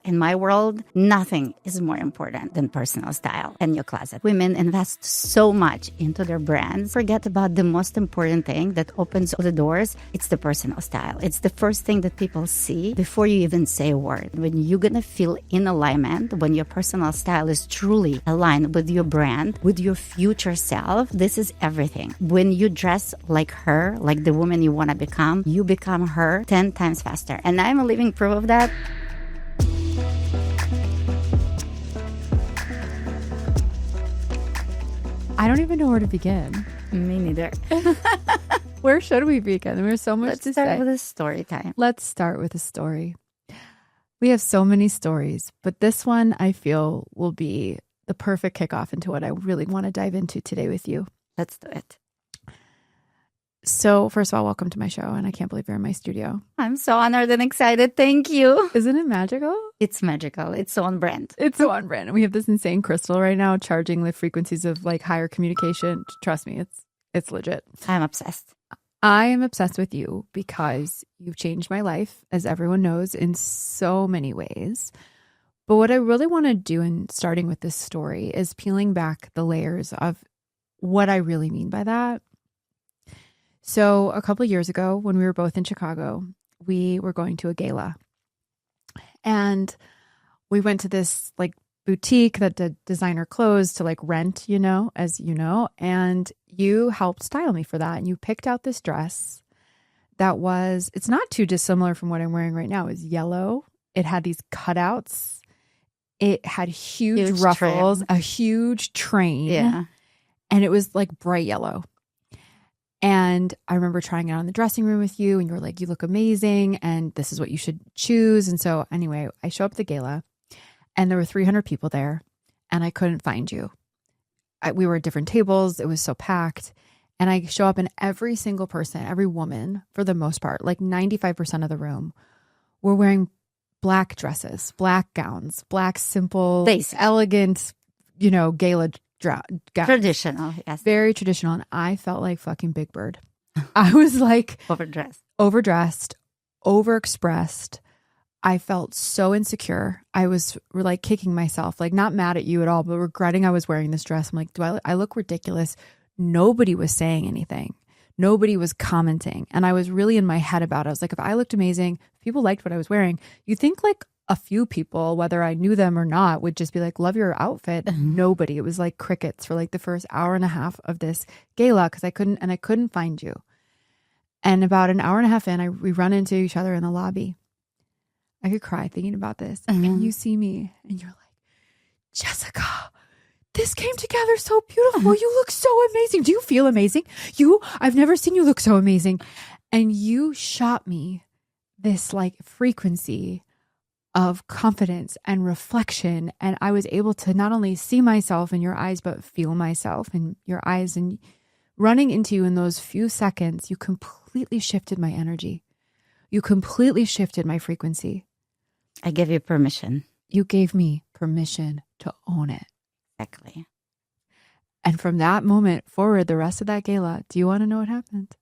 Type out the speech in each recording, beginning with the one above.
In my world, nothing is more important than personal style and your closet. Women invest so much into their brands, forget about the most important thing that opens the doors. It's the personal style. It's the first thing that people see before you even say a word. When you're gonna feel in alignment, when your personal style is truly aligned with your brand, with your future self, this is everything. When you dress like her, like the woman you wanna become, you become her 10 times faster. And I'm a living proof of that. I don't even know where to begin. Me neither. Where should we begin? There's so much to say. Let's start with a story time. Let's start with a story. We have so many stories, but this one I feel will be the perfect kickoff into what I really want to dive into today with you. Let's do it. So first of all, welcome to my show, and I can't believe you're in my studio. I'm so honored and excited. Thank you. Isn't it magical? It's magical. It's so on brand. It's so on brand. And we have this insane crystal right now charging the frequencies of like higher communication. Trust me, it's legit. I'm obsessed. I am obsessed with you because you've changed my life, as everyone knows, in so many ways. But what I really want to do in starting with this story is peeling back the layers of what I really mean by that. So a couple of years ago, when we were both in Chicago, we were going to a gala. And we went to this like boutique that did designer clothes to like rent, as you know, and you helped style me for that. And you picked out this dress that it's not too dissimilar from what I'm wearing right now. It was yellow. It had these cutouts. It had huge ruffles, a huge train. Yeah. And it was like bright yellow. And I remember trying it on in the dressing room with you, and you were like, you look amazing, and this is what you should choose. And so anyway, I show up at the gala, and there were 300 people there, and I couldn't find you. We were at different tables. It was so packed. And I show up, and every single person, every woman, for the most part, like 95% of the room, were wearing black dresses, black gowns, black, simple, elegant, gala gowns. Traditional, yes. Very traditional. And I felt like fucking Big Bird. I was like overdressed, overexpressed. I felt so insecure. I was like kicking myself, like not mad at you at all, but regretting I was wearing this dress. I'm like, I look ridiculous? Nobody was saying anything. Nobody was commenting. And I was really in my head about it. I was like, if I looked amazing, if people liked what I was wearing, you think like a few people, whether I knew them or not, would just be like, love your outfit. Nobody. It was like crickets for like the first hour and a half of this gala because I couldn't find you. And about an hour and a half in, we run into each other in the lobby. I could cry thinking about this. And you see me and you're like, Jessica, this came together so beautiful. You look so amazing. Do you feel amazing? I've never seen you look so amazing. And you shot me this like frequency of confidence and reflection. And I was able to not only see myself in your eyes, but feel myself in your eyes. And running into you in those few seconds, you completely shifted my energy. You completely shifted my frequency. I give you permission. You gave me permission to own it. Exactly. And from that moment forward, the rest of that gala, do you want to know what happened?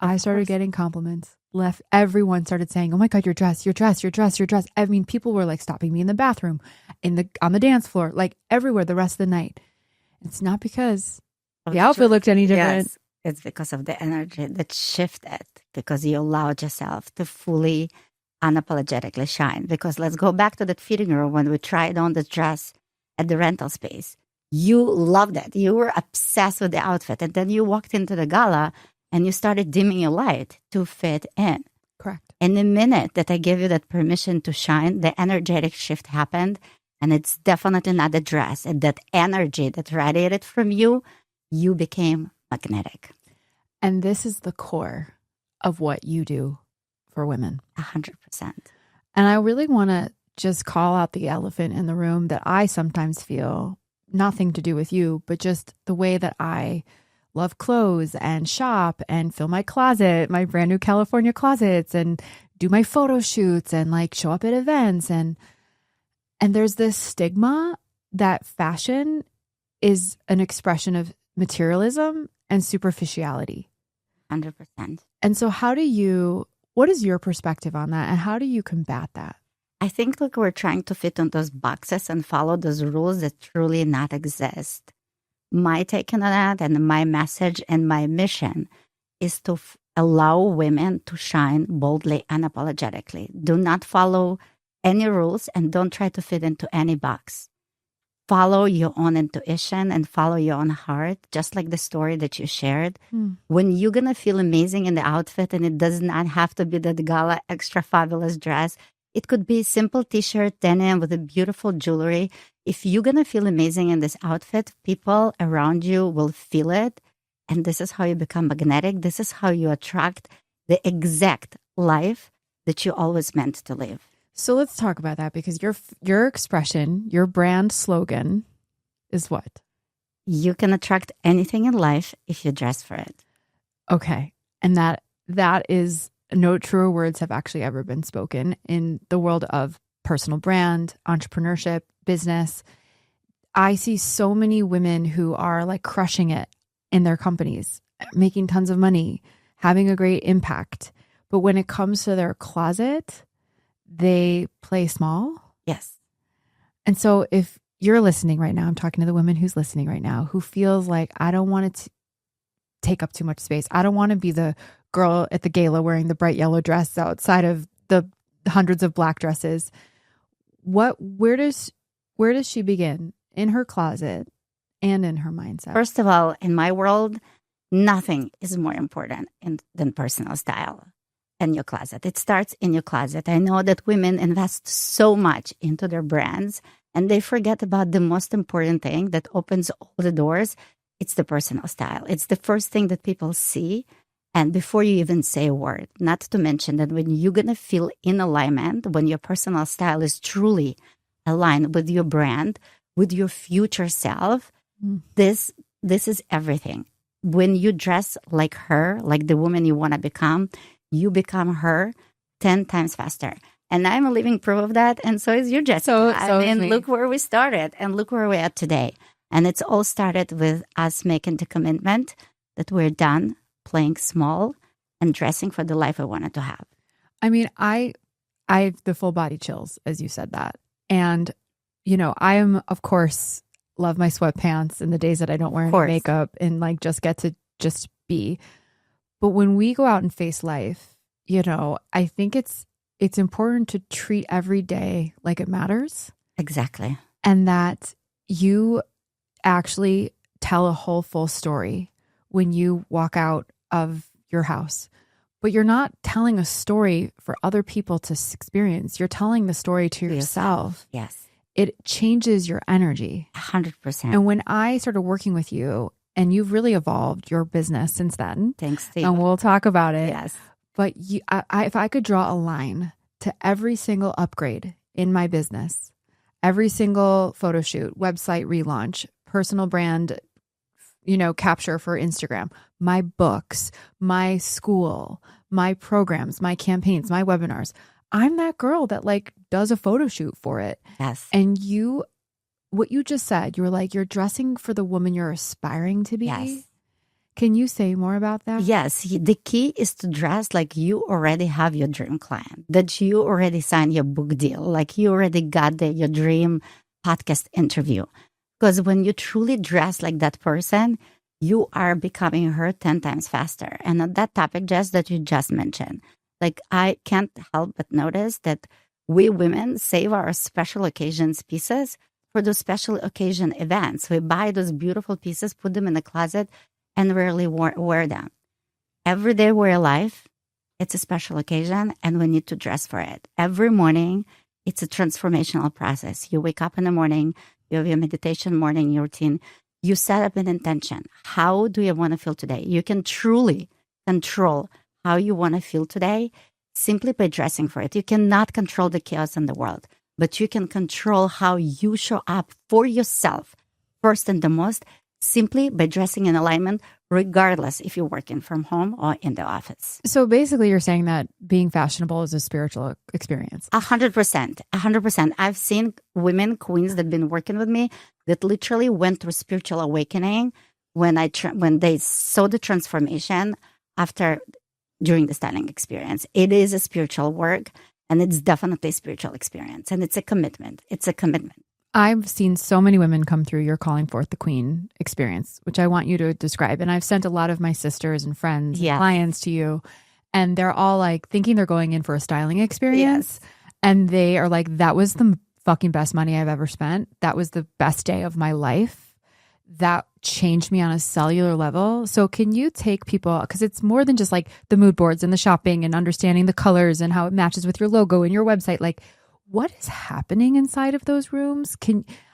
I started getting compliments. Everyone started saying, oh my God, your dress. I mean, people were like stopping me in the bathroom, on the dance floor, like everywhere the rest of the night. It's not because the outfit looked any different. Yes, it's because of the energy that shifted, because you allowed yourself to fully, unapologetically shine. Because let's go back to that fitting room when we tried on the dress at the rental space. You loved it. You were obsessed with the outfit. And then you walked into the gala and you started dimming your light to fit in. Correct. And the minute that I gave you that permission to shine, the energetic shift happened. And it's definitely not the dress. And that energy that radiated from you, you became magnetic. And this is the core of what you do for women. 100%. And I really want to just call out the elephant in the room that I sometimes feel, nothing to do with you, but just the way that I love clothes and shop and fill my closet, my brand new California closets, and do my photo shoots and like show up at events. And there's this stigma that fashion is an expression of materialism and superficiality. 100%. And so what is your perspective on that? And how do you combat that? I think like we're trying to fit on those boxes and follow those rules that truly not exist. My take on that and my message and my mission is to allow women to shine boldly, unapologetically. Do not follow any rules and don't try to fit into any box. Follow your own intuition and follow your own heart, just like the story that you shared. When you're going to feel amazing in the outfit, and it does not have to be the gala extra fabulous dress. It could be a simple t-shirt, denim with a beautiful jewelry. If you're going to feel amazing in this outfit, people around you will feel it. And this is how you become magnetic. This is how you attract the exact life that you always meant to live. So let's talk about that, because your expression, your brand slogan is what? You can attract anything in life if you dress for it. Okay. And that is, no truer words have actually ever been spoken in the world of personal brand, entrepreneurship, business. I see so many women who are like crushing it in their companies, making tons of money, having a great impact. But when it comes to their closet, they play small. Yes. And so if you're listening right now, I'm talking to the woman who's listening right now, who feels like, I don't want it to take up too much space. I don't want to be the girl at the gala wearing the bright yellow dress outside of the hundreds of black dresses. Where does she begin? In her closet and in her mindset? First of all, in my world, nothing is more important than personal style and your closet. It starts in your closet. I know that women invest so much into their brands and they forget about the most important thing that opens all the doors. It's the personal style. It's the first thing that people see. And before you even say a word, not to mention that when you're going to feel in alignment, when your personal style is truly aligned with your brand, with your future self, this is everything. When you dress like her, like the woman you want to become, you become her 10 times faster. And I'm a living proof of that. And so is you, Jessica. So look where we started and look where we're at today. And it's all started with us making the commitment that we're done playing small and dressing for the life I wanted to have. I mean, I have the full body chills as you said that. And, you know, I am, of course, love my sweatpants and the days that I don't wear any makeup and like just get to just be. But when we go out and face life, you know, I think it's important to treat every day like it matters. Exactly. And that you actually tell a whole full story when you walk out of your house. But you're not telling a story for other people to experience. You're telling the story to yourself. Yes. It changes your energy. 100%. And when I started working with you, and you've really evolved your business since then. Thanks, Steve. And we'll talk about it. Yes. But if I could draw a line to every single upgrade in my business, every single photo shoot, website relaunch, personal brand, you know, capture for Instagram, my books, my school, my programs, my campaigns, my webinars, I'm that girl that like does a photo shoot for it. Yes. And what you just said, you were like, you're dressing for the woman you're aspiring to be. Yes. Can you say more about that? Yes. The key is to dress like you already have your dream client, that you already signed your book deal, like you already got your dream podcast interview. Because when you truly dress like that person, you are becoming her 10 times faster. And on that topic, Jess, that you just mentioned, like I can't help but notice that we women save our special occasions pieces for those special occasion events. We buy those beautiful pieces, put them in the closet, and rarely wear them. Every day we're alive, it's a special occasion, and we need to dress for it. Every morning, it's a transformational process. You wake up in the morning, you have your meditation morning routine, you set up an intention. How do you want to feel today? You can truly control how you want to feel today simply by dressing for it. You cannot control the chaos in the world, but you can control how you show up for yourself first and the most, simply by dressing in alignment, regardless if you're working from home or in the office. So basically you're saying that being fashionable is a spiritual experience. 100%. 100%. I've seen women, queens that have been working with me that literally went through spiritual awakening when they saw the transformation during the styling experience. It is a spiritual work. And it's definitely a spiritual experience. And it's a commitment. It's a commitment. I've seen so many women come through your Calling Forth the Queen experience, which I want you to describe. And I've sent a lot of my sisters and friends and clients to you, and they're all like thinking they're going in for a styling experience. Yes. And they are like, that was the fucking best money I've ever spent. That was the best day of my life. That changed me on a cellular level. So can you take people, because it's more than just like the mood boards and the shopping and understanding the colors and how it matches with your logo and your website, like what is happening inside of those rooms?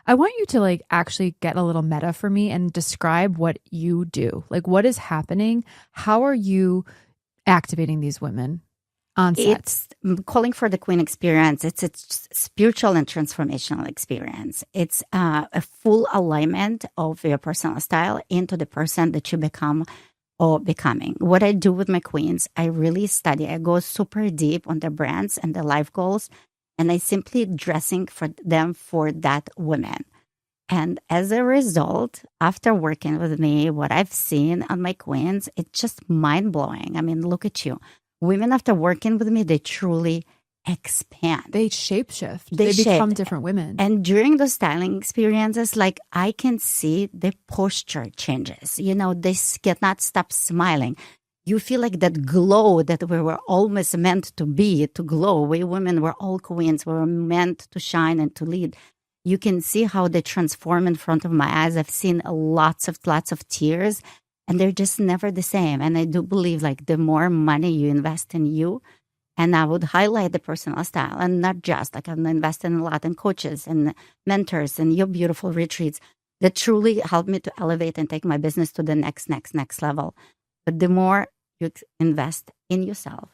I want you to like actually get a little meta for me and describe what you do. Like what is happening? How are you activating these women on set? It's Calling for the Queen experience. It's a spiritual and transformational experience. It's a full alignment of your personal style into the person that you become or becoming. What I do with my queens, I really study. I go super deep on their brands and their life goals. And I simply dressing for them for that woman. And as a result, after working with me, what I've seen on my queens, it's just mind-blowing. I mean, look at you. Women after working with me, they truly expand. They shapeshift. They become different women. And during those styling experiences, like I can see the posture changes. You know, they cannot stop smiling. You feel like that glow that we were always meant to be, to glow. We women were all queens. We were meant to shine and to lead. You can see how they transform in front of my eyes. I've seen lots of tears, and they're just never the same. And I do believe like the more money you invest in you, and I would highlight the personal style, and not just like I'm investing a lot in coaches and mentors and your beautiful retreats that truly help me to elevate and take my business to the next level. But the more you invest in yourself,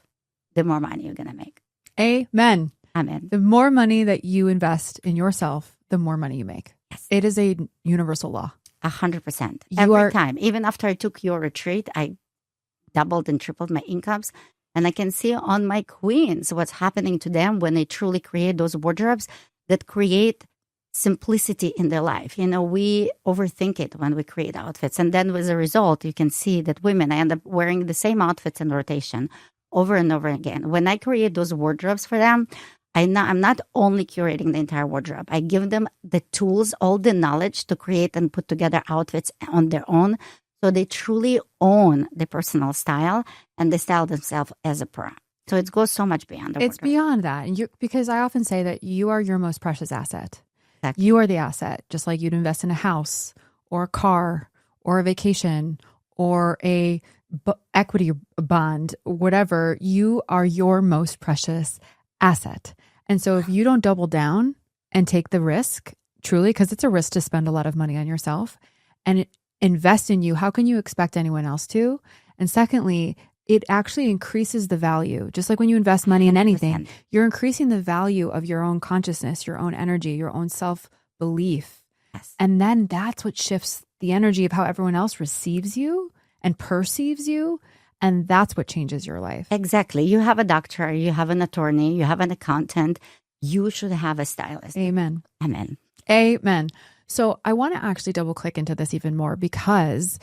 the more money you're going to make. Amen. Amen. The more money that you invest in yourself, the more money you make. Yes. It is a universal law. 100%. Every time. Even after I took your retreat, I doubled and tripled my incomes. And I can see on my queens what's happening to them when they truly create those wardrobes that create simplicity in their life. You know, we overthink it when we create outfits. And then as a result, you can see that women, I end up wearing the same outfits in rotation over and over again. When I create those wardrobes for them, I'm not only curating the entire wardrobe. I give them the tools, all the knowledge to create and put together outfits on their own. So they truly own the personal style and they style themselves as a pro. So it goes so much beyond the It's wardrobe. beyond that. And because I often say that you are your most precious asset. Exactly. You are the asset, just like you'd invest in a house or a car or a vacation or a equity bond, whatever. You are your most precious asset. And so if you don't double down and take the risk, truly, because it's a risk to spend a lot of money on yourself and invest in you, how can you expect anyone else to? And secondly, it actually increases the value. Just like when you invest money in anything, 100%. You're increasing the value of your own consciousness, your own energy, your own self-belief. Yes. And then that's what shifts the energy of how everyone else receives you and perceives you. And that's what changes your life. Exactly. You have a doctor, you have an attorney, you have an accountant. You should have a stylist. Amen. Amen. Amen. So I want to actually double click into this even more because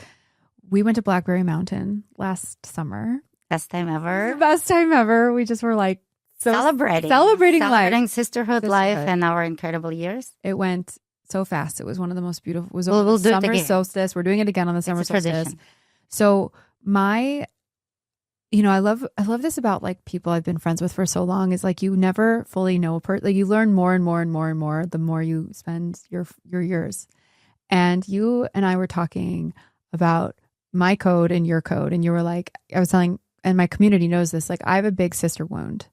we went to Blackberry Mountain last summer. Best time ever. Best time ever. We just were like Celebrating life. sisterhood life and our incredible years. It went so fast. It was one of the most beautiful. It was we'll over do it summer again. solstice. We're doing it again on the summer It's a solstice. tradition. So I love this about like people I've been friends with for so long is like you never fully know a person. Like you learn more and more and more and more the more you spend your years. And you and I were talking about my code and your code, and you were like, I was telling, and my community knows this, like I have a big sister wound,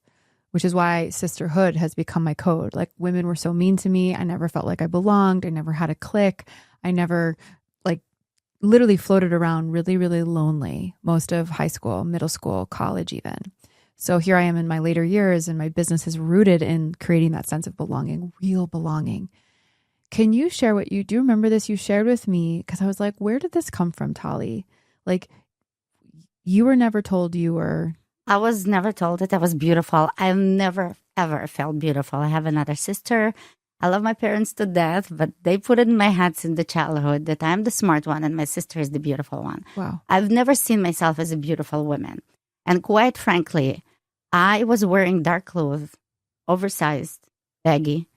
which is why sisterhood has become my code. Like women were so mean to me. I never felt like I belonged. I never had a clique. I never literally floated around really, really lonely most of high school, middle school, college even. So here I am in my later years and my business is rooted in creating that sense of belonging, real belonging. Can you share what you do? Remember this? You shared with me because I was like, where did this come from, Tali? Like you were never told you were. I was never told that I was beautiful. I've never, ever felt beautiful. I have another sister. I love my parents to death, but they put it in my head since the childhood that I'm the smart one and my sister is the beautiful one. Wow. I've never seen myself as a beautiful woman. And quite frankly, I was wearing dark clothes oversized, baggy,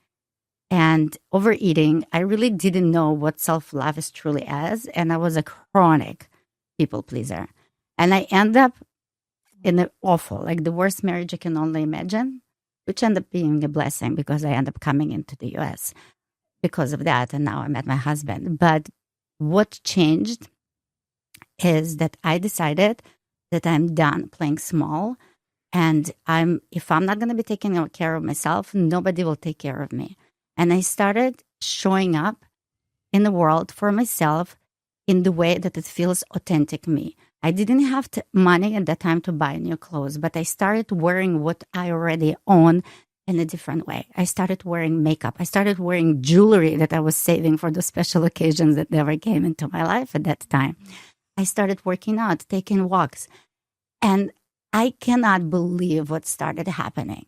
and overeating. I really didn't know what self-love is truly as. And I was a chronic people pleaser. And I end up in the awful, like the worst marriage you can only imagine, which ended up being a blessing because I ended up coming into the US because of that. And now I met my husband. But what changed is that I decided that I'm done playing small. And if I'm not going to be taking care of myself, nobody will take care of me. And I started showing up in the world for myself in the way that it feels authentic me. I didn't have money at that time to buy new clothes, but I started wearing what I already own in a different way. I started wearing makeup. I started wearing jewelry that I was saving for the special occasions that never came into my life at that time. I started working out, taking walks. And I cannot believe what started happening.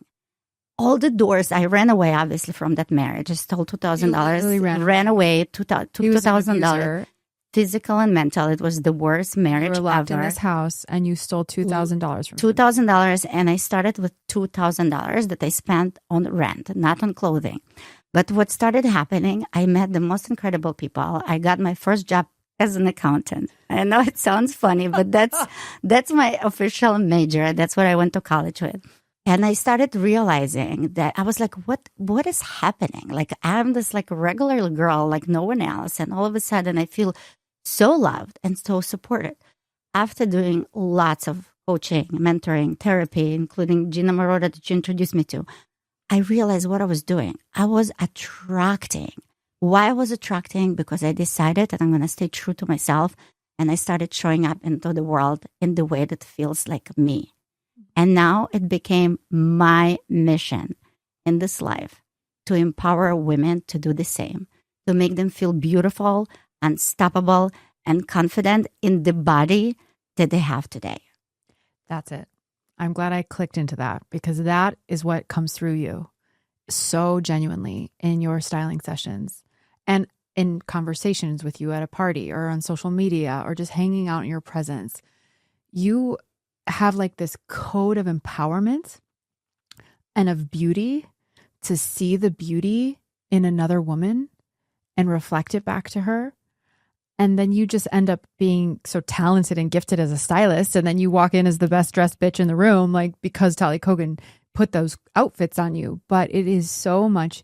All the doors, I ran away, obviously, from that marriage. I stole $2,000, ran away, $2,000, physical and mental. It was the worst marriage You were locked ever. in this house and you stole $2,000 from $2,000, and I started with $2,000 that I spent on rent, not on clothing. But what started happening, I met the most incredible people. I got my first job as an accountant. I know it sounds funny, but that's my official major. That's what I went to college with. And I started realizing that I was like, what is happening? Like, I'm this like regular girl, like no one else. And all of a sudden I feel so loved and so supported. After doing lots of coaching, mentoring, therapy, including Gina Marotta that you introduced me to, I realized what I was doing. I was attracting. Why I was attracting? Because I decided that I'm going to stay true to myself. And I started showing up into the world in the way that feels like me. And now it became my mission in this life to empower women to do the same, to make them feel beautiful, unstoppable, and confident in the body that they have today. That's it. I'm glad I clicked into that because that is what comes through you so genuinely in your styling sessions and in conversations with you at a party or on social media or just hanging out in your presence. You have like this code of empowerment and of beauty to see the beauty in another woman and reflect it back to her. And then you just end up being so talented and gifted as a stylist. And then you walk in as the best dressed bitch in the room, like because Tali Kogan put those outfits on you. But it is so much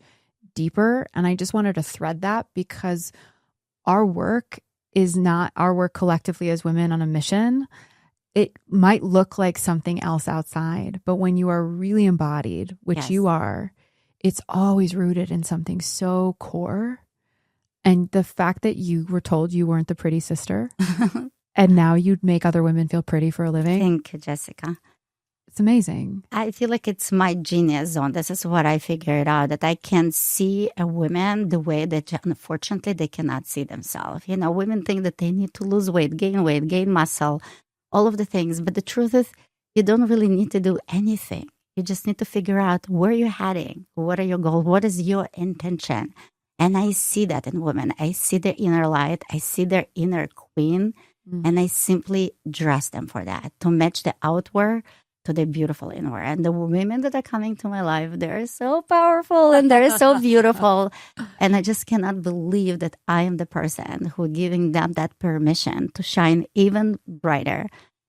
deeper. And I just wanted to thread that because our work is not our work collectively as women on a mission. It might look like something else outside, but when you are really embodied, which you are, it's always rooted in something so core. And the fact that you were told you weren't the pretty sister and now you'd make other women feel pretty for a living. Thank you, Jessica. It's amazing. I feel like it's my genius zone. This is what I figured out, that I can see a woman the way that unfortunately they cannot see themselves. You know, women think that they need to lose weight, gain muscle, all of the things. But the truth is, you don't really need to do anything. You just need to figure out where you're heading. What are your goals? What is your intention? And I see that in women. I see their inner light. I see their inner queen. And I simply dress them for that, to match the outward to the beautiful inward. And the women that are coming to my life, they're so powerful and they're so beautiful. And I just cannot believe that I am the person who giving them that permission to shine even brighter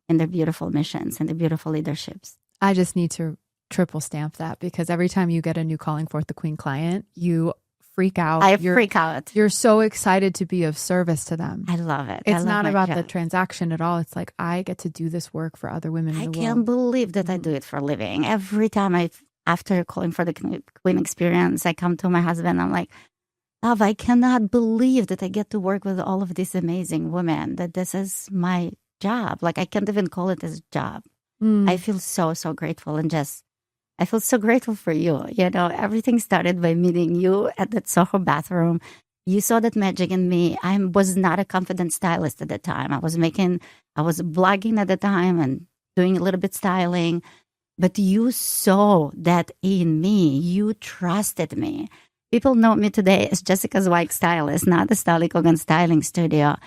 in their beautiful missions and the beautiful leaderships. I just need to triple stamp that because every time you get a new Calling Forth the Queen client, you freak out. I freak out. You're so excited to be of service to them. I love it. It's not about the transaction at all. It's like, I get to do this work for other women in the world. I can't believe that I do it for a living. Every time after Calling for the Queen experience, I come to my husband, I'm like, love, I cannot believe that I get to work with all of these amazing women, that this is my job. Like, I can't even call it as a job. I feel so, so grateful and I feel so grateful for you. You know, everything started by meeting you at that Soho bathroom. You saw that magic in me. I was not a confident stylist at the time. I was blogging at the time and doing a little bit styling. But you saw that in me. You trusted me. People know me today as Jessica's White Stylist, not the Tali Kogan Styling Studio.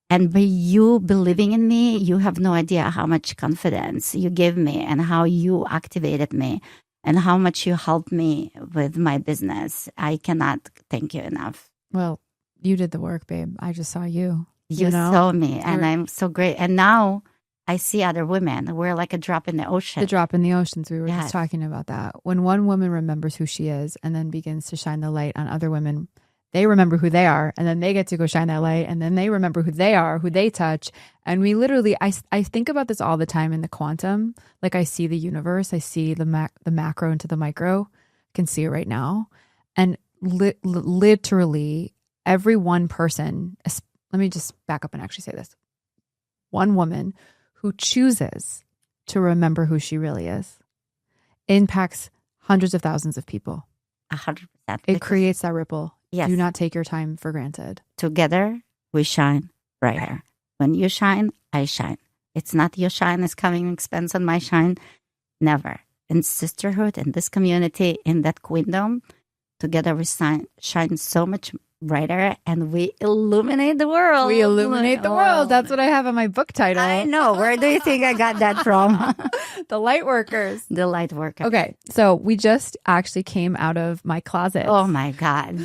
And by you believing in me, you have no idea how much confidence you gave me and how you activated me and how much you helped me with my business. I cannot thank you enough. Well, you did the work, babe. I just saw you. You saw me, and I'm so great. And now I see other women. We're like a drop in the ocean. The drop in the oceans. We were just talking about that. When one woman remembers who she is and then begins to shine the light on other women, they remember who they are, and then they get to go shine that light, and then they remember who they are, who they touch. And we literally, I think about this all the time in the quantum. Like I see the universe, I see the macro into the micro. I can see it right now. And literally every one person, let me just back up and actually say this. One woman who chooses to remember who she really is impacts hundreds of thousands of people. 100%. It creates that ripple. Yes. Do not take your time for granted. Together, we shine brighter. When you shine, I shine. It's not your shine is coming and expense on my shine. Never. In sisterhood, in this community, in that queendom, together we shine so much brighter, and we illuminate the world. We illuminate the world. That's what I have on my book title. I know. Where do you think I got that from? The light workers. The light workers. Okay. So we just actually came out of my closet. Oh my God.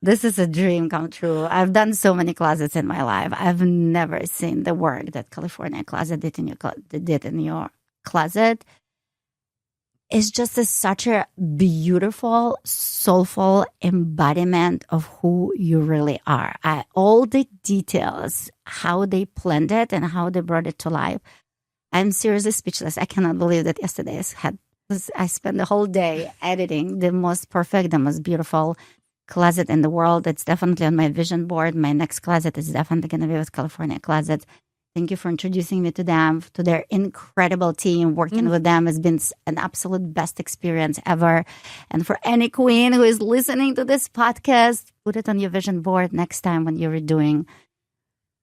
This is a dream come true. I've done so many closets in my life. I've never seen the work that California Closet did in your closet. It's just such a beautiful, soulful embodiment of who you really are. All the details, how they planned it and how they brought it to life. I'm seriously speechless. I cannot believe that yesterday I spent the whole day editing the most perfect, the most beautiful closet in the world. It's definitely on my vision board. My next closet is definitely going to be with California Closets. Thank you for introducing me to them, to their incredible team. Working with them has been an absolute best experience ever. And for any queen who is listening to this podcast, put it on your vision board next time when you're redoing.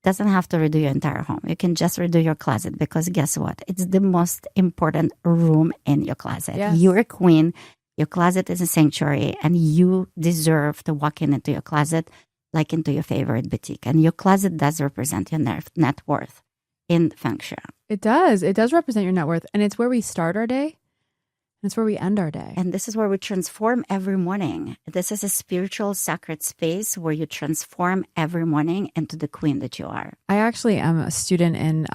Doesn't have to redo your entire home. You can just redo your closet, because guess what? It's the most important room in your closet. Yes. You're a queen. Your closet is a sanctuary, and you deserve to walk into your closet like into your favorite boutique. And your closet does represent your net worth in feng shui. It does. It does represent your net worth. And it's where we start our day. And it's where we end our day. And this is where we transform every morning. This is a spiritual, sacred space where you transform every morning into the queen that you are. I actually am a student in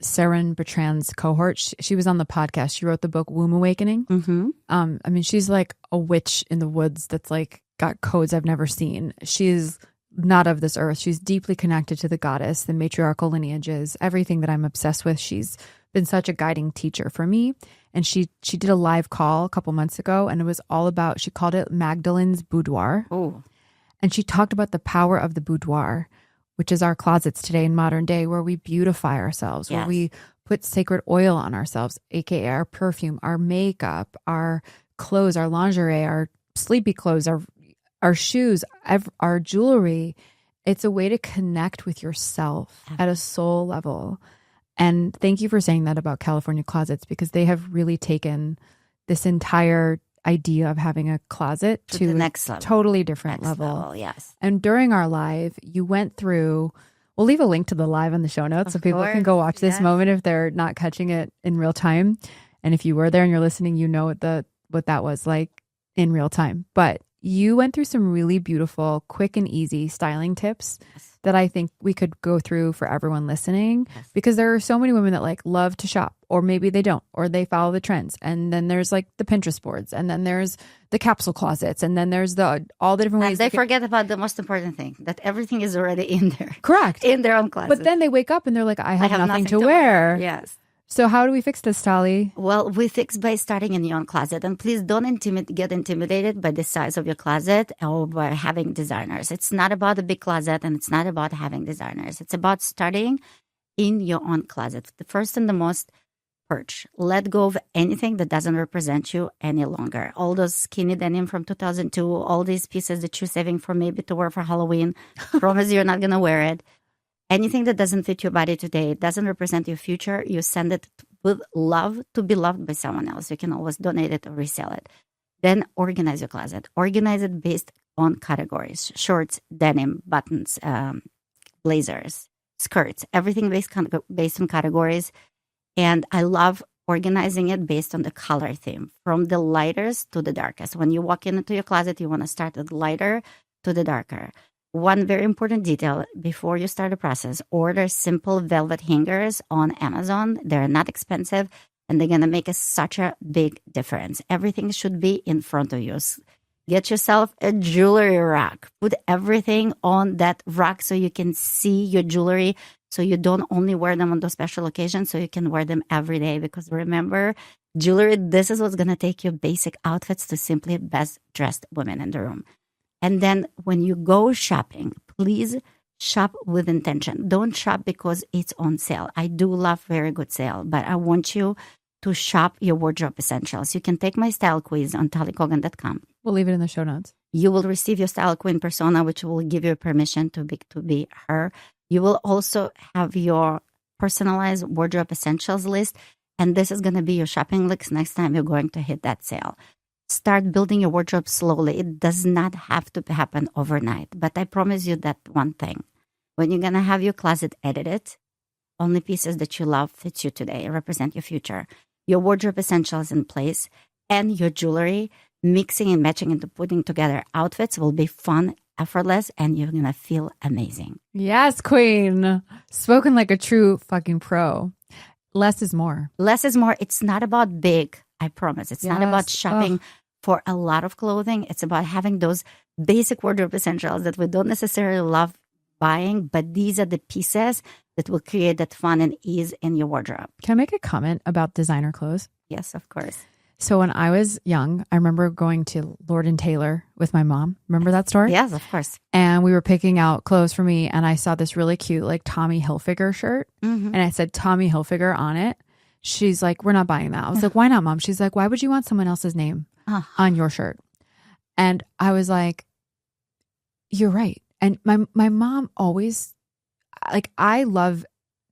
Saren Bertrand's cohort. She was on the podcast. She wrote the book Womb Awakening. Mm-hmm. I mean, she's like a witch in the woods that's like got codes I've never seen. She's not of this earth. She's deeply connected to the goddess, the matriarchal lineages, everything that I'm obsessed with. She's been such a guiding teacher for me. And she did a live call a couple months ago, and it was all about, she called it Magdalene's Boudoir. Oh. And she talked about the power of the boudoir, which is our closets today in modern day, where we beautify ourselves, Yes. where we put sacred oil on ourselves, aka our perfume, our makeup, our clothes, our lingerie, our sleepy clothes, our shoes, our jewelry. It's a way to connect with yourself at a soul level. And thank you for saying that about California Closets, because they have really taken this entire idea of having a closet to the next level. Totally different level. Yes. And during our live, you went through, we'll leave a link to the live in the show notes so people can go watch this moment if they're not catching it in real time. And if you were there and you're listening, you know what that was like in real time. But you went through some really beautiful, quick and easy styling tips that I think we could go through for everyone listening, because there are so many women that like love to shop, or maybe they don't, or they follow the trends. And then there's like the Pinterest boards, and then there's the capsule closets, and then there's all the different ways. They forget about the most important thing, that everything is already in there. Correct. In their own closet. But then they wake up and they're like, I have nothing to wear. Yes. So how do we fix this, Tali? Well, we fix by starting in your own closet. And please don't get intimidated by the size of your closet or by having designers. It's not about a big closet, and it's not about having designers. It's about starting in your own closet. The first and the most, purge. Let go of anything that doesn't represent you any longer. All those skinny denim from 2002, all these pieces that you're saving for maybe to wear for Halloween. Promise you're not going to wear it. Anything that doesn't fit your body today, doesn't represent your future, you send it with love to be loved by someone else. You can always donate it or resell it. Then organize your closet. Organize it based on categories: shorts, denim, buttons, blazers, skirts, everything based on categories. And I love organizing it based on the color theme, from the lightest to the darkest. When you walk into your closet, you want to start with lighter to the darker. One very important detail before you start the process, order simple velvet hangers on Amazon. They're not expensive and they're going to make such a big difference. Everything should be in front of you. Get yourself a jewelry rack. Put everything on that rack so you can see your jewelry, so you don't only wear them on those special occasions, so you can wear them every day. Because remember, jewelry, this is what's going to take your basic outfits to simply best dressed women in the room. And then when you go shopping, please shop with intention. Don't shop because it's on sale. I do love very good sale, but I want you to shop your wardrobe essentials. You can take my style quiz on talikogan.com. We'll leave it in the show notes. You will receive your style queen persona, which will give you permission to be her. You will also have your personalized wardrobe essentials list. And this is going to be your shopping list next time you're going to hit that sale. Start building your wardrobe slowly. It does not have to happen overnight. But I promise you that one thing. When you're going to have your closet edited, only pieces that you love fit you today, represent your future. Your wardrobe essentials in place and your jewelry, mixing and matching and putting together outfits will be fun, effortless, and you're going to feel amazing. Yes, queen. Spoken like a true fucking pro. Less is more. Less is more. It's not about big, I promise. It's not about shopping for a lot of clothing. It's about having those basic wardrobe essentials that we don't necessarily love buying, but these are the pieces that will create that fun and ease in your wardrobe. Can I make a comment about designer clothes? Yes, of course. So when I was young, I remember going to Lord & Taylor with my mom. Remember that store? Yes, of course. And we were picking out clothes for me. And I saw this really cute like Tommy Hilfiger shirt. Mm-hmm. And I said Tommy Hilfiger on it. She's like, we're not buying that. I was like, why not, Mom? She's like, why would you want someone else's name on your shirt? And I was like, you're right. And my mom always, like, I love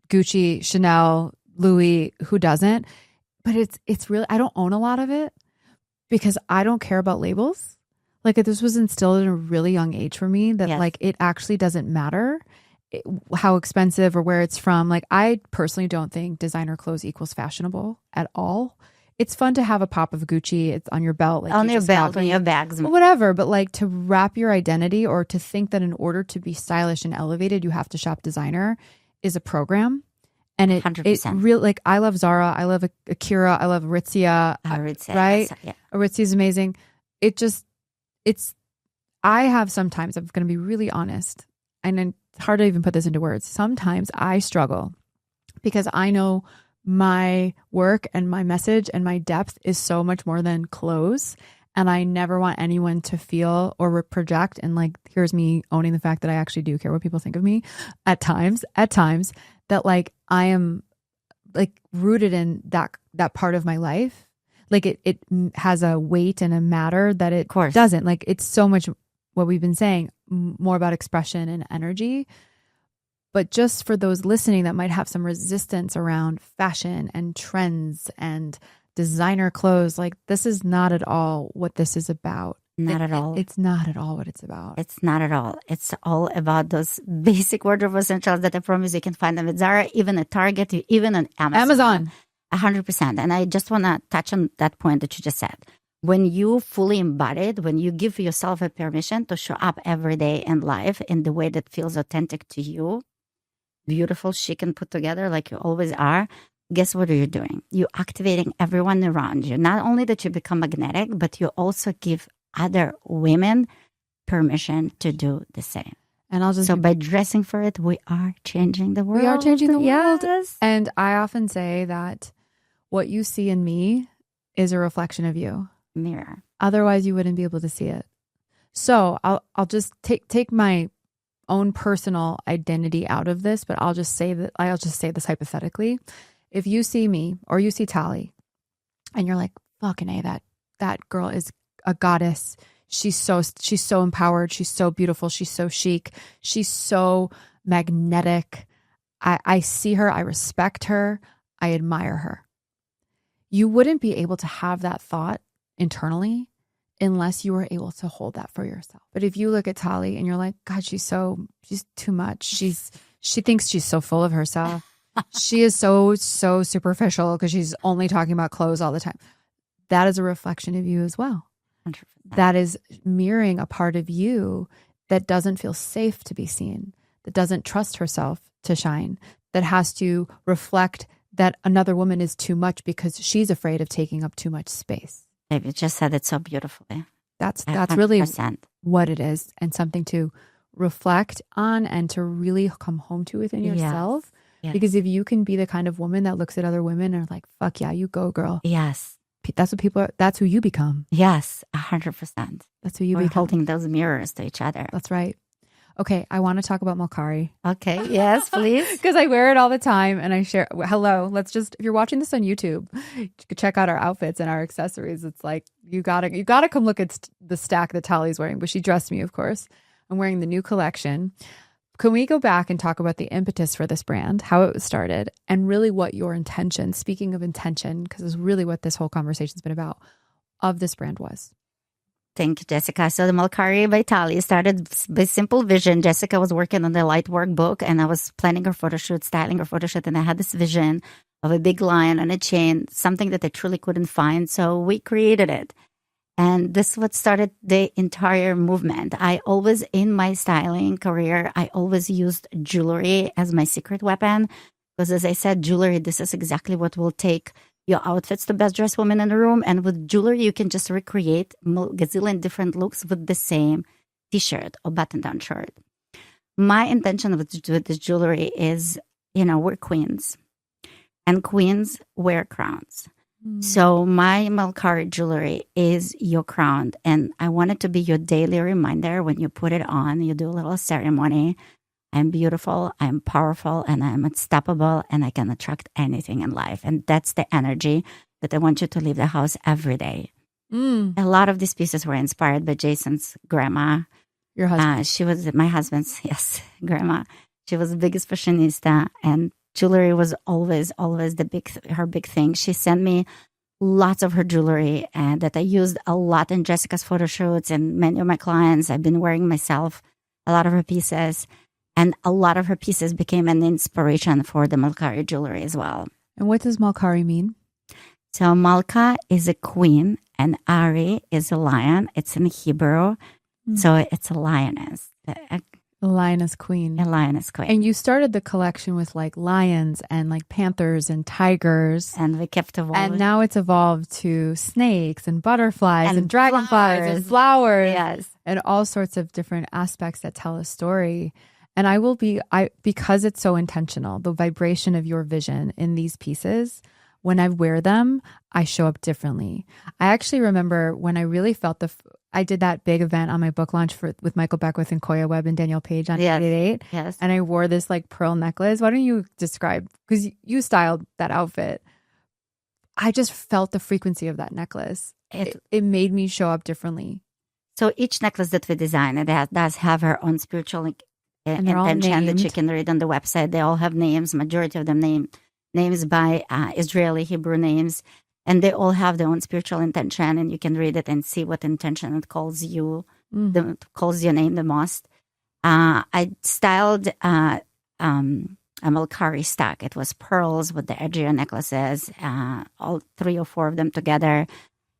Gucci, Chanel, Louis, who doesn't? But it's really, I don't own a lot of it because I don't care about labels. Like, this was instilled in a really young age for me that like it actually doesn't matter how expensive or where it's from. Like, I personally don't think designer clothes equals fashionable at all. It's fun to have a pop of Gucci. It's on your belt. Like on your belt, on your bags. Whatever. But like to wrap your identity or to think that in order to be stylish and elevated, you have to shop designer is a program. And it 100%. Real, like, I love Zara. I love Akira. I love Aritzia. Aritzia, right? Yes, yeah. Aritzia is amazing. I have sometimes, I'm going to be really honest, and it's hard to even put this into words. Sometimes I struggle because I know my work and my message and my depth is so much more than clothes. And I never want anyone to feel or project. And like, here's me owning the fact that I actually do care what people think of me at times, that like I am like rooted in that part of my life. Like it has a weight and a matter that it doesn't. Like, it's so much what we've been saying, more about expression and energy. But just for those listening that might have some resistance around fashion and trends and designer clothes, like, this is not at all what this is about. Not at all. It's not at all what it's about. It's not at all. It's all about those basic wardrobe essentials that I promise you can find them at Zara, even at Target, even on Amazon. 100%. And I just want to touch on that point that you just said. When you fully embody it, when you give yourself a permission to show up every day in life in the way that feels authentic to you, beautiful, chic, and put together like you always are, guess what you're doing? You're activating everyone around you. Not only that you become magnetic, but you also give other women permission to do the same. And so by dressing for it, we are changing the world. We are changing the world. Yes. And I often say that what you see in me is a reflection of you. Mirror. Otherwise, you wouldn't be able to see it. So I'll just take my own personal identity out of this, but I'll just say this hypothetically. If you see me or you see Tali and you're like, fucking A, that girl is a goddess. She's so empowered. She's so beautiful. She's so chic. She's so magnetic. I see her. I respect her. I admire her. You wouldn't be able to have that thought internally unless you were able to hold that for yourself. But if you look at Tali and you're like, God, she's too much. She thinks she's so full of herself. She is so superficial because she's only talking about clothes all the time. That is a reflection of you as well. 100%. That is mirroring a part of you that doesn't feel safe to be seen, that doesn't trust herself to shine, that has to reflect that another woman is too much because she's afraid of taking up too much space. You just said it so beautifully. That's 100%. really what it is, and something to reflect on and to really come home to within yourself. Yes. Because if you can be the kind of woman that looks at other women and are like, fuck yeah, you go, girl. Yes. That's what people are, that's who you become. Yes, 100%. That's who you We're become. holding those mirrors to each other. That's right. Okay, I want to talk about Malkari. Okay, yes, please. Because I wear it all the time and I share. Hello, if you're watching this on YouTube, you can check out our outfits and our accessories. It's like, you gotta come look at the stack that Tali's wearing. But she dressed me, of course. I'm wearing the new collection. Can we go back and talk about the impetus for this brand, how it was started, and really what your intention, speaking of intention, because it's really what this whole conversation's been about, of this brand was? Thank you, Jessica. So the Malkari by Tali started by simple vision. Jessica was working on the light workbook and I was planning her photo shoot, styling her photo shoot. And I had this vision of a big lion on a chain, something that I truly couldn't find. So we created it. And this is what started the entire movement. I always, in my styling career, I always used jewelry as my secret weapon. Because as I said, jewelry, this is exactly what will take your outfits to best dressed women in the room. And with jewelry, you can just recreate a gazillion different looks with the same t-shirt or button-down shirt. My intention with this jewelry is, we're queens. And queens wear crowns. So my Malkari jewelry is your crown. And I want it to be your daily reminder when you put it on, you do a little ceremony. I'm beautiful, I'm powerful, and I'm unstoppable, and I can attract anything in life. And that's the energy that I want you to leave the house every day. A lot of these pieces were inspired by Jason's grandma. Your husband? She was my husband's, yes, grandma. She was the biggest fashionista, and jewelry was always her big thing. She sent me lots of her jewelry and that I used a lot in Jessica's photo shoots and many of my clients. I've been wearing myself a lot of her pieces. And a lot of her pieces became an inspiration for the Malkari jewelry as well. And what does Malkari mean? So Malka is a queen and Ari is a lion. It's in Hebrew. So it's a lioness. A lioness queen. A lioness queen. And you started the collection with like lions and like panthers and tigers. And we kept evolving. And now it's evolved to snakes and butterflies and dragonflies and flowers. Yes. And all sorts of different aspects that tell a story. And because it's so intentional, the vibration of your vision in these pieces, when I wear them, I show up differently. I actually remember when I really felt I did that big event on my book launch with Michael Beckwith and Koya Webb and Danielle Page on 888. Yes. And I wore this like pearl necklace. Why don't you describe, because you styled that outfit. I just felt the frequency of that necklace. It made me show up differently. So each necklace that we design, it does have her own spiritual and they're all intention named. That you can read on the website. They all have names, majority of them names by Israeli Hebrew names, and they all have their own spiritual intention, and you can read it and see what intention it calls you, calls your name the most. I styled a Malkari stack. It was pearls with the edgier necklaces, all 3 or 4 of them together,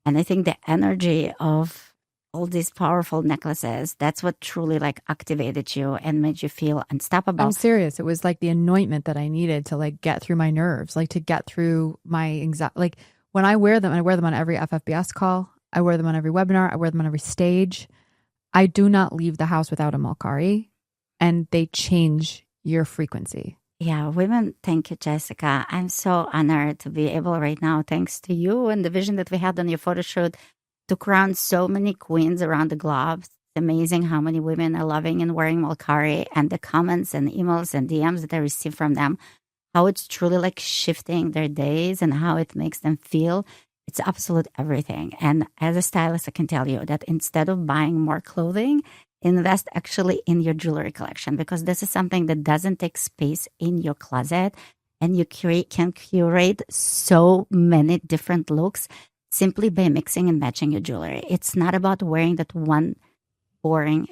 and I think the energy of all these powerful necklaces, that's what truly like activated you and made you feel unstoppable. I'm serious. It was like the anointment that I needed to like get through my nerves, like to get through my anxiety. Like when I wear them on every FFBS call, I wear them on every webinar, I wear them on every stage. I do not leave the house without a Malkari, and they change your frequency. Yeah, women, thank you, Jessica. I'm so honored to be able right now, thanks to you and the vision that we had on your photo shoot, to crown so many queens around the globe. It's amazing how many women are loving and wearing Malkari, and the comments and emails and DMs that I receive from them, how it's truly like shifting their days and how it makes them feel. It's absolute everything. And as a stylist, I can tell you that instead of buying more clothing, invest actually in your jewelry collection, because this is something that doesn't take space in your closet, and you can curate so many different looks simply by mixing and matching your jewelry. It's not about wearing that one boring,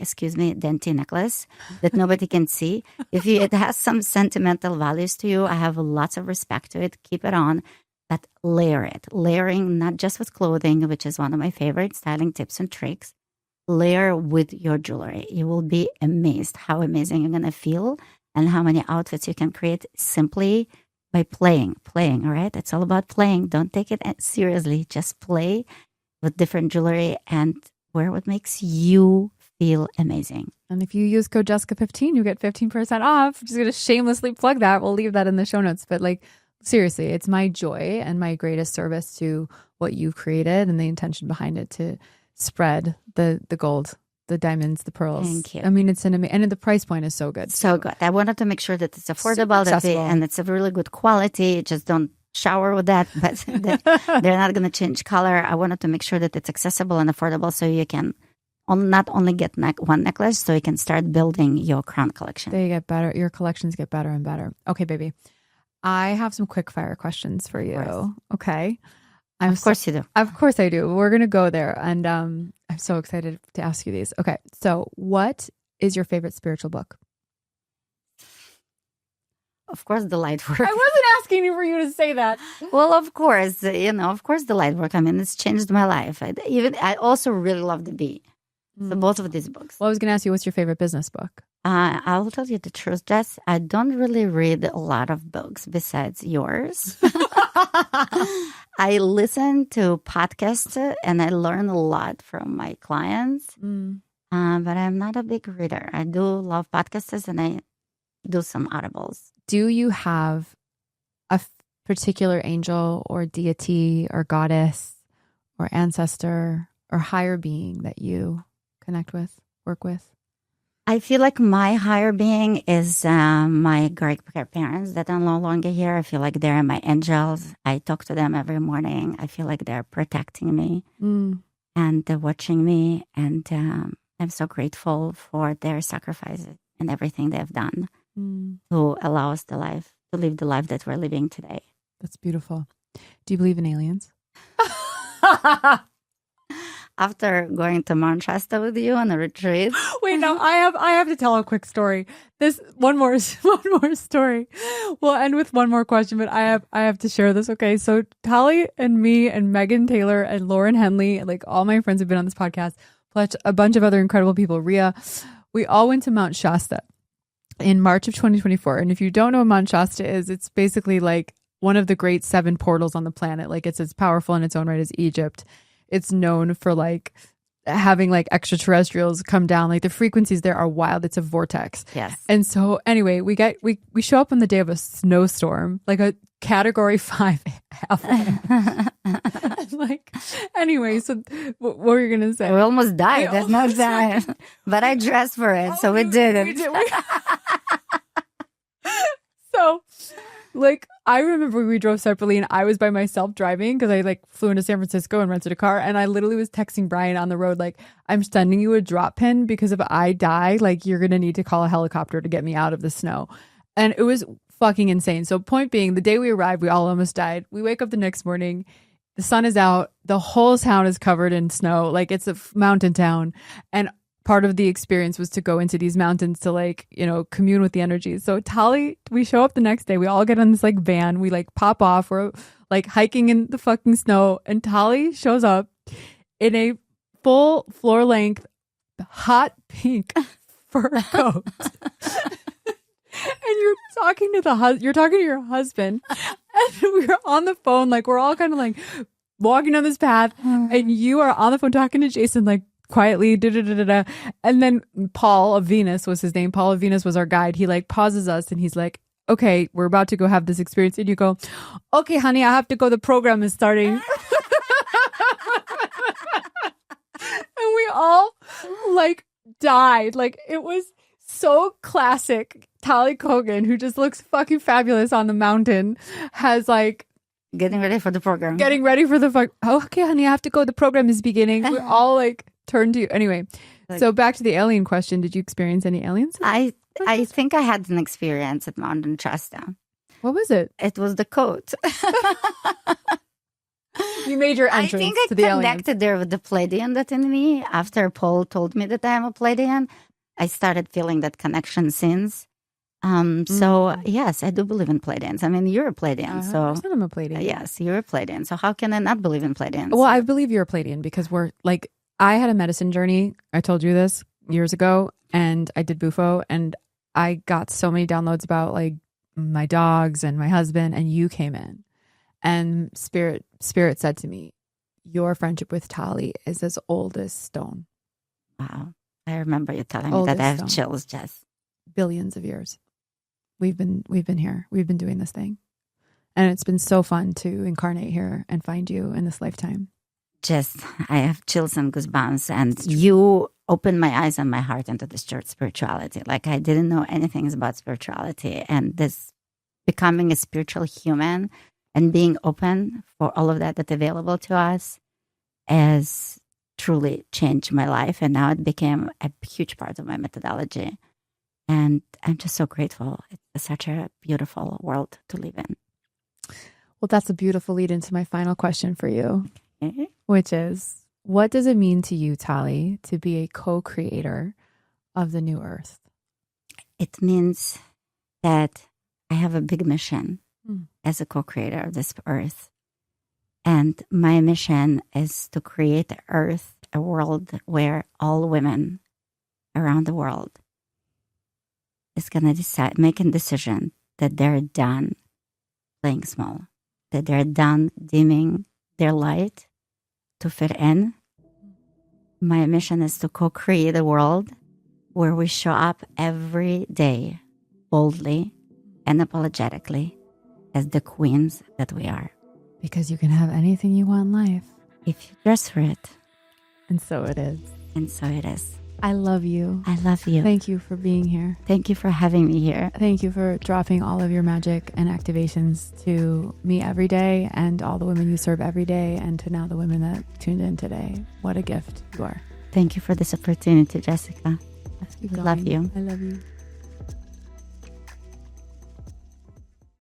dainty necklace that nobody can see. If it has some sentimental values to you, I have lots of respect to it. Keep it on, but layer it. Layering not just with clothing, which is one of my favorite styling tips and tricks. Layer with your jewelry. You will be amazed how amazing you're going to feel and how many outfits you can create simply by playing, all right? It's all about playing. Don't take it seriously. Just play with different jewelry and wear what makes you feel amazing. And if you use code Jessica15, you get 15% off. I'm just going to shamelessly plug that. We'll leave that in the show notes. But like, seriously, it's my joy and my greatest service to what you've created and the intention behind it to spread the gold, the diamonds, the pearls. Thank you. I mean, it's and the price point is so good. So good. I wanted to make sure that it's affordable and it's a really good quality. Just don't shower with that, but they're not going to change color. I wanted to make sure that it's accessible and affordable so you can not only get one necklace, so you can start building your crown collection. They get better. Your collections get better and better. Okay, baby. I have some quick fire questions for you. Okay. Of course you do. Of course I do. We're going to go there. And I'm so excited to ask you these. Okay. So what is your favorite spiritual book? Of course, the light work. I wasn't asking you for you to say that. Well, of course, the light work. I mean, it's changed my life. I also really love the Bee. So both of these books. Well, I was going to ask you, what's your favorite business book? I will tell you the truth, Jess. I don't really read a lot of books besides yours. I listen to podcasts and I learn a lot from my clients. But I'm not a big reader. I do love podcasts and I do some audibles. Do you have a particular angel or deity or goddess or ancestor or higher being that you connect with, work with? I feel like my higher being is my great parents that are no longer here. I feel like they're my angels. I talk to them every morning. I feel like they're protecting me and they're watching me. And I'm so grateful for their sacrifices and everything they've done to allow us to live the life that we're living today. That's beautiful. Do you believe in aliens? After going to Mount Shasta with you on a retreat. Wait, no, I have to tell a quick story. This one more story. We'll end with one more question, but I have to share this. Okay, so Tali and me and Megan Taylor and Lauren Henley, like all my friends have been on this podcast, plus a bunch of other incredible people. Ria, we all went to Mount Shasta in March of 2024. And if you don't know what Mount Shasta is, it's basically like one of the great 7 portals on the planet. Like it's as powerful in its own right as Egypt. It's known for like having like extraterrestrials come down. Like the frequencies there are wild. It's a vortex. Yes. And so anyway, we show up on the day of a snowstorm, like a category 5 avalanche. Like anyway, so what were you gonna say? We almost died at no time, but I dressed for it, so we didn't. So, like, I remember we drove separately and I was by myself driving because I like flew into San Francisco and rented a car. And I literally was texting Brian on the road, like, I'm sending you a drop pin because if I die, like, you're going to need to call a helicopter to get me out of the snow. And it was fucking insane. So point being, the day we arrived, we all almost died. We wake up the next morning. The sun is out. The whole town is covered in snow. Like, it's a mountain town. And part of the experience was to go into these mountains to like, you know, commune with the energies. So Tali, we show up the next day. We all get on this like van. We like pop off. We're like hiking in the fucking snow. And Tali shows up in a full floor length, hot pink fur coat. And you're talking to your husband. And we were on the phone. Like we're all kind of like walking down this path. And you are on the phone talking to Jason, like, quietly, and then Paul of Venus was his name. Paul of Venus was our guide. He like pauses us and he's like, okay, we're about to go have this experience. And you go, okay, honey, I have to go. The program is starting. And we all like died. Like it was so classic. Tali Kogan, who just looks fucking fabulous on the mountain, has like getting ready for the program. Okay, honey, I have to go. The program is beginning. We're all like turned to you. Anyway, so back to the alien question. Did you experience any aliens? I think I had an experience at Mount Shasta. What was it? It was the coat. You made your I entrance think I to the aliens. connected there with the Pleiadian that's in me. After Paul told me that I am a Pleiadian, I started feeling that connection since. So yes, I do believe in Pleiadians. I mean, you're a Pleiadian, so I'm a Pleiadian. yes, you're a Pleiadian. So how can I not believe in Pleiadians? Well, I believe you're a Pleiadian because we're like, I had a medicine journey. I told you this years ago, and I did Bufo, and I got so many downloads about like my dogs and my husband, and you came in, and Spirit said to me, your friendship with Tali is as old as stone. Wow. I remember you telling me that I have chills, Jess. Billions of years. We've been here. We've been doing this thing. And it's been so fun to incarnate here and find you in this lifetime. Just, I have chills and goosebumps. And you opened my eyes and my heart into this spirituality. Like, I didn't know anything about spirituality. And this becoming a spiritual human and being open for all of that's available to us has truly changed my life. And now it became a huge part of my methodology. And I'm just so grateful. It's such a beautiful world to live in. Well, that's a beautiful lead into my final question for you, Okay. which is, what does it mean to you, Tali, to be a co-creator of the new earth? It means that I have a big mission as a co-creator of this earth. And my mission is to create the earth, a world where all women around the world is going to make a decision that they're done playing small, that they're done dimming their light to fit in. My mission is to co-create a world where we show up every day boldly and apologetically as the queens that we are. Because you can have anything you want in life. If you dress for it. And so it is. And so it is. I love you. I love you. Thank you for being here. Thank you for having me here. Thank you for dropping all of your magic and activations to me every day and all the women you serve every day and to now the women that tuned in today. What a gift you are. Thank you for this opportunity, Jessica. Let's keep I love you. I love you.